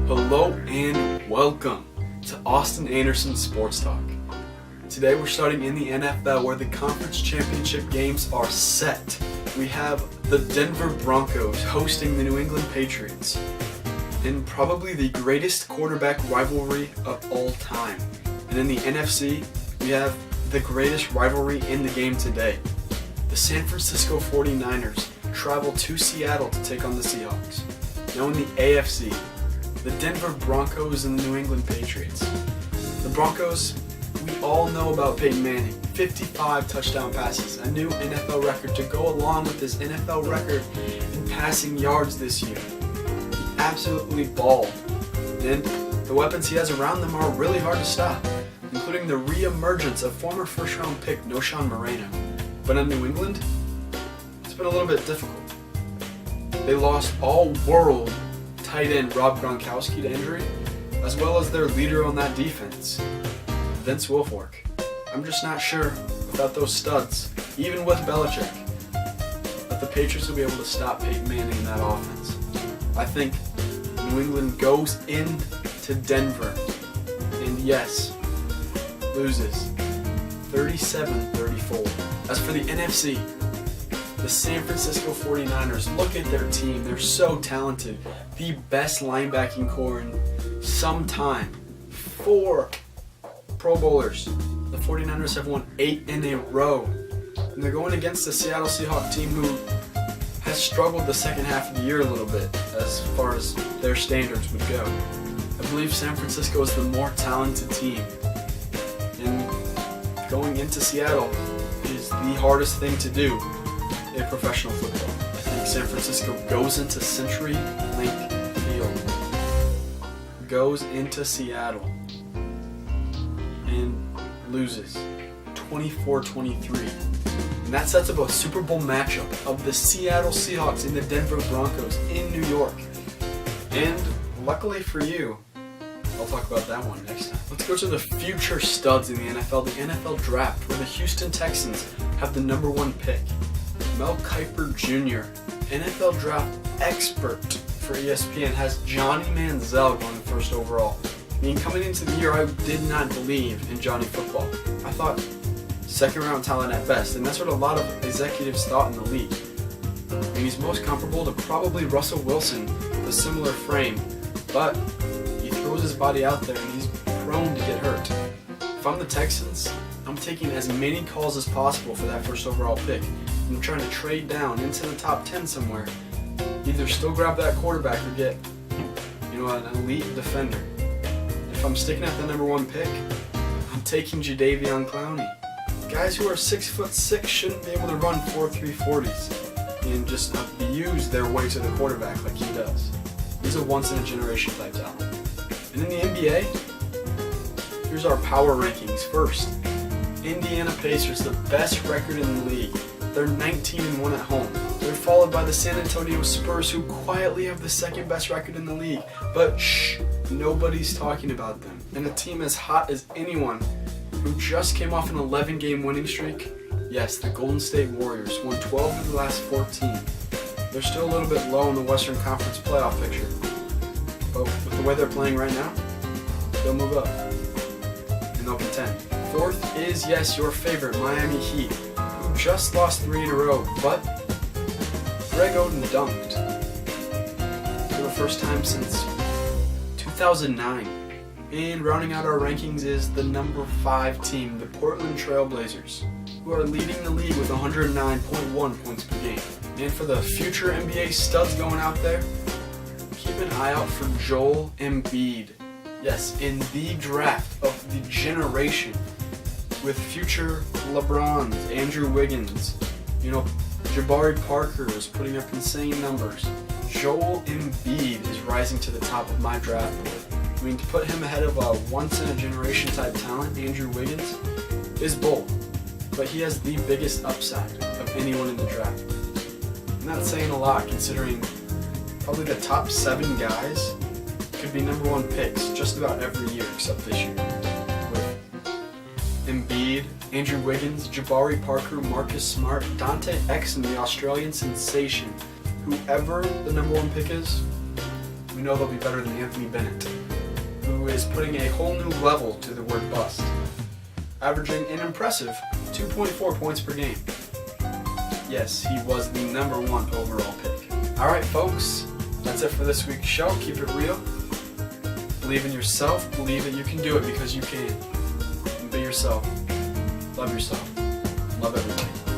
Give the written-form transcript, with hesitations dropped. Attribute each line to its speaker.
Speaker 1: Hello and welcome to Austin Anderson Sports Talk. Today we're starting in the NFL where the conference championship games are set. We have the Denver Broncos hosting the New England Patriots in probably the greatest quarterback rivalry of all time. And in the NFC, we have the greatest rivalry in the game today. The San Francisco 49ers travel to Seattle to take on the Seahawks. Now in the AFC, the Denver Broncos and the New England Patriots. The Broncos, we all know about Peyton Manning, 55 touchdown passes, a new NFL record to go along with his NFL record in passing yards this year. He absolutely balled, and the weapons he has around them are really hard to stop, including the re-emergence of former first-round pick Knowshon Moreno. But in New England, it's been a little bit difficult. They lost all-world tight end Rob Gronkowski to injury, as well as their leader on that defense, Vince Wilfork. I'm just not sure without those studs, even with Belichick, that the Patriots will be able to stop Peyton Manning in that offense. I think New England goes into Denver and yes, loses 37-34. As for the NFC, the San Francisco 49ers, look at their team. They're so talented. The best linebacking core in some time. 4 Pro Bowlers. The 49ers have won 8 in a row. And they're going against the Seattle Seahawks team who has struggled the second half of the year a little bit as far as their standards would go. I believe San Francisco is the more talented team. And going into Seattle is the hardest thing to do in professional football. I think San Francisco goes into CenturyLink Field, goes into Seattle, and loses 24-23. And that sets up a Super Bowl matchup of the Seattle Seahawks and the Denver Broncos in New York. And luckily for you, I'll talk about that one next time. Let's go to the future studs in the NFL, the NFL Draft, where the Houston Texans have the number 1 pick. Mel Kiper Jr., NFL Draft expert for ESPN, has Johnny Manziel going first overall. I mean, coming into the year, I did not believe in Johnny football. I thought second-round talent at best, and that's what a lot of executives thought in the league. I mean, he's most comparable to probably Russell Wilson with a similar frame, but he throws his body out there and he's prone to get hurt. If I'm the Texans, I'm taking as many calls as possible for that first overall pick. I'm trying to trade down into the top 10 somewhere. Either still grab that quarterback or get, an elite defender. If I'm sticking at the number 1 pick, I'm taking Jadeveon Clowney. Guys who are 6'6" shouldn't be able to run 4.3 40s and just abuse their way to the quarterback like he does. He's a once-in-a-generation type talent. And in the NBA, here's our power rankings. First, Indiana Pacers, the best record in the league. They're 19-1 at home. They're followed by the San Antonio Spurs, who quietly have the second best record in the league. But shh, nobody's talking about them. And a team as hot as anyone who just came off an 11-game winning streak. Yes, the Golden State Warriors won 12 of the last 14. They're still a little bit low in the Western Conference playoff picture. But with the way they're playing right now, they'll move up. And they'll contend. Fourth is, yes, your favorite, Miami Heat. Just lost 3 in a row, but Greg Oden dunked for the first time since 2009. And rounding out our rankings is the number 5 team, the Portland Trail Blazers, who are leading the league with 109.1 points per game. And for the future NBA studs going out there, keep an eye out for Joel Embiid. Yes, in the draft of the generation, with future LeBrons, Andrew Wiggins, Jabari Parker is putting up insane numbers. Joel Embiid is rising to the top of my draft board. I mean, to put him ahead of a once-in-a-generation type talent, Andrew Wiggins, is bold, but he has the biggest upside of anyone in the draft. I'm not saying a lot considering probably the top 7 guys could be number 1 picks just about every year except this year. Embiid, Andrew Wiggins, Jabari Parker, Marcus Smart, Dante Exum, the Australian sensation. Whoever the number 1 pick is, we know they'll be better than Anthony Bennett, who is putting a whole new level to the word bust, averaging an impressive 2.4 points per game. Yes, he was the #1 overall pick. Alright folks, that's it for this week's show. Keep it real. Believe in yourself. Believe that you can do it because you can. Be yourself. Love yourself. Love everybody.